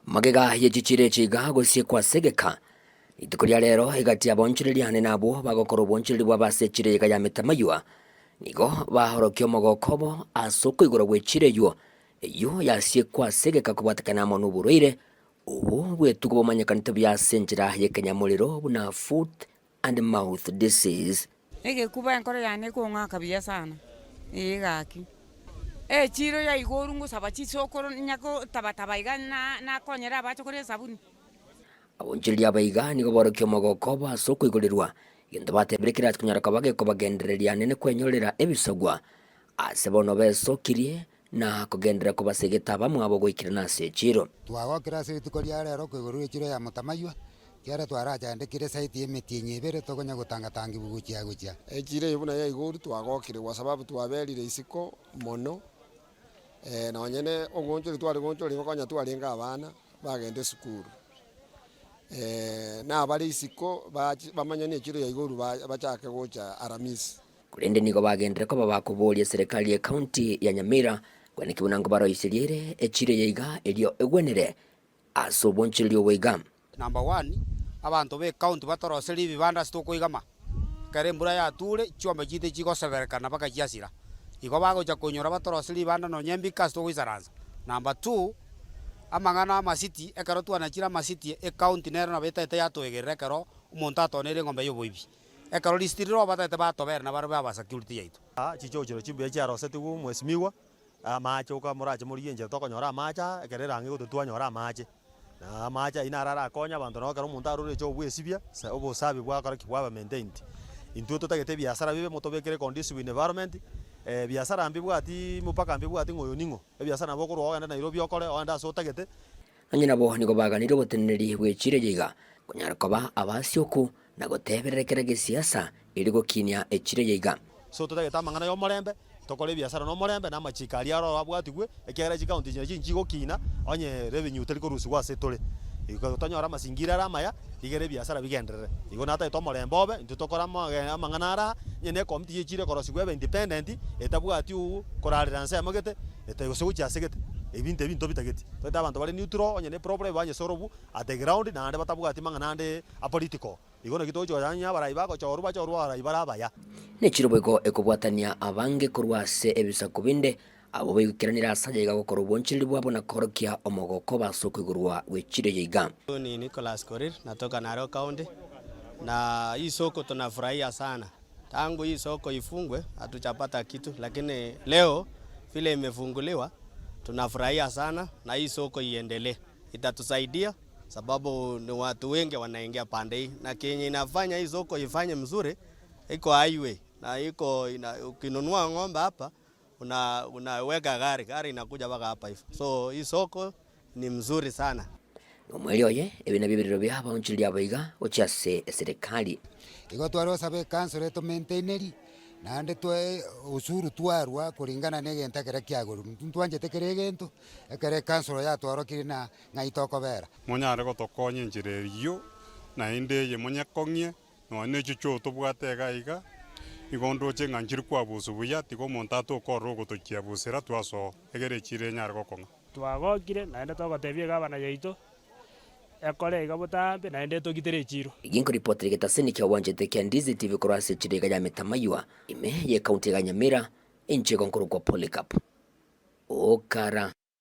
Magega yechichire chiga gusiekwa segeka itukuria rero igati abonchiriria hane nabo bagokoro bonchiriri bwa basechire ya metamayua nigo bahorokio mogokobo asoko igoro gwechire yo eyo yasiekwa segeka kubatakana mo nuburoire ubu bwetugo bomanyekanite bya senjira yekenya muliro buna foot and mouth disease ege kuba enkoro yane konga kabia sana igaki chiro ya igoru ngusaba chisokoro nyako tabataba na konyera abacho kore sabuni abonchiriria baiga nigo borokio mogokobo asoko igorirwa gento bateberekera kunyara kabage ko bagendereria nene kwenyorera ebisogwa asebono besokirie na kugendera ko basegeta bamwe abo goikira na sechiro twagokira se tukoria rero kwiguru chiro ya mutamaywa kiara twarajandikire site yemetinye ibere tokonya gutangatangi buguchia guchia echire ibuna ya iguru twagokire kwa sababu twaberire isiko mono na onyene ogonchori twari gonchori bakonya twarenga abana bagende sukuru na bari isiko bamanyane echiro ya iguru bachake gocha aramisi kurende nigo bagendera ko babakuboria serikali ya county ya Nyamira kwene kibunango baroisiriere echire yaiga elio egwenere asobonchirio weiga. Number 1 abantu be county batoroseri bibanda sitokoigama kare mbura ya ture chiombe chite chigoseberekana baka chiasira igo bagocha kunyora batoroseri bibanda no nyembika sitokoizaranza. Number 2 amangana amasiti ekaro twanachira amasiti e county nero na betete yatoegerera karo umuntu atonere ngombe yoboibi ekaro listiriro batete batobera na baraba ba security yaitu chichochero chimbe chiarosete gu mwesimiwa amacho ka murache muri yenje tokonyora amacha ekerera ngi gututwanyora amache na amacha inarara akonya bantu no karo umuntu arure cyo bwesibia obo sabi bwa karo kibwa maintained intu tutagete biasara bibe motobekere conducive environment biasara mbi bwati mupaka mbi bwati ngoyo ningo biasara bokoro ogenda Nairobi okore ogenda so tagete anyina bo nigo baganire boteneri gwechire yiga kunyara koba abasyoku na goteberekera gisiasa iri gokinya echire yiga so tutageta mangana yo morembe tokore biasara no morembe na machikari aro abwatigwe ekera chikaunti nyinji gokina onye revenue teliko rusi wa setole iko tonyora masingira ramaya igere biasara bigenderere igo nata itomorembe obe intutokora mangana ara nyene komiti yechire korosigwe independent etabwati u korarira nse magete etego segete ebintu bitageti toita abantu bari neutral onye ne problem banye sorobu at the ground na ande batabwati mangana ande a political igo no kitojo yanya baraiba ko choruba baraiba baya ne chirobego ekobwatania abange kurwase ebisakubinde abo bekiranira asaje yiga gukora bonchiri bwabo na korokia omogoko basoko igurwa wechire yiga. Ni Nicholas Korir natoka Narok County na hii soko tunafurahia sana. Tangu hii soko ifungwe hatuchapata kitu, lakini leo vile imefunguliwa tunafurahia sana na hii soko iendelee. Itatusaidia sababu ni watu wengi wanaingia pande hii na kenye inafanya hii soko ifanye mzuri iko highway na iko ukinunua ng'ombe hapa unaweka gari inakuja mpaka hapa hivi. So hii soko ni mzuri sana. Omweli oye ebina bibiriro byaba onchili abaiga ochiase serikali. Igo twaro sabe council to maintaineri nande twe usuru twarwa kuringana negenta kera kyaguru ntwanje tekere gento ekere council ya twaro kirina ngaitoko bera. Monyare gotokonye njirerio na inde ye monyakonye no nechicho tobwatega iga igondo chenga njiri kwa busubuya tigo montato korro gotokia busera twaso egere chire nyar gokonga twagokire naende togotebia gabana yaito ekore iga butambe naende togitere chiro iginko report rigetaseni kya wanjete kya Ndizi TV korase chire ga metamayua ime ye county ga Nyamira inche gonkuru kwa Polycarp okara.